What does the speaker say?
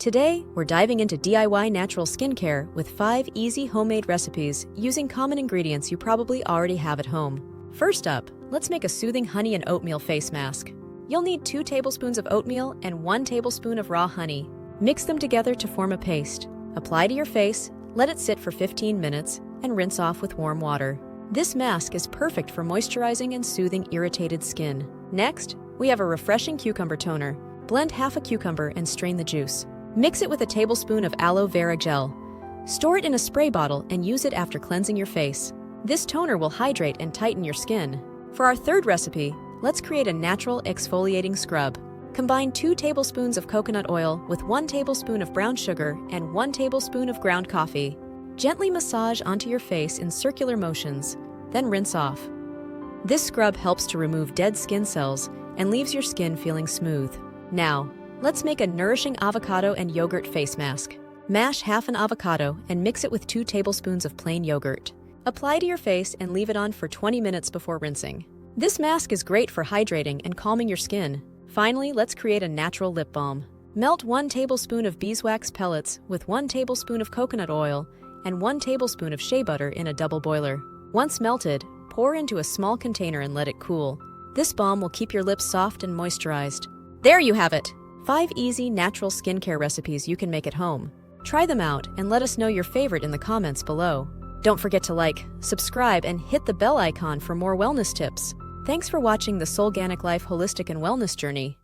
Today, we're diving into DIY natural skincare with 5 easy homemade recipes using common ingredients you probably already have at home. First up, let's make a soothing honey and oatmeal face mask. You'll need 2 tablespoons of oatmeal and 1 tablespoon of raw honey. Mix them together to form a paste. Apply to your face, let it sit for 15 minutes, and rinse off with warm water. This mask is perfect for moisturizing and soothing irritated skin. Next, we have a refreshing cucumber toner. Blend half a cucumber and strain the juice. Mix it with a tablespoon of aloe vera gel. Store it in a spray bottle and use it after cleansing your face. This toner will hydrate and tighten your skin. For our third recipe, let's create a natural exfoliating scrub. Combine 2 tablespoons of coconut oil with 1 tablespoon of brown sugar and 1 tablespoon of ground coffee. Gently massage onto your face in circular motions, then rinse off. This scrub helps to remove dead skin cells and leaves your skin feeling smooth. Now, let's make a nourishing avocado and yogurt face mask. Mash half an avocado and mix it with 2 tablespoons of plain yogurt. Apply to your face and leave it on for 20 minutes before rinsing. This mask is great for hydrating and calming your skin. Finally, let's create a natural lip balm. Melt 1 tablespoon of beeswax pellets with 1 tablespoon of coconut oil and 1 tablespoon of shea butter in a double boiler. Once melted, pour into a small container and let it cool. This balm will keep your lips soft and moisturized. There you have it! 5 easy, natural skincare recipes you can make at home. Try them out and let us know your favorite in the comments below. Don't forget to like, subscribe, and hit the bell icon for more wellness tips. Thanks for watching the Soulganic Life Holistic and Wellness Journey.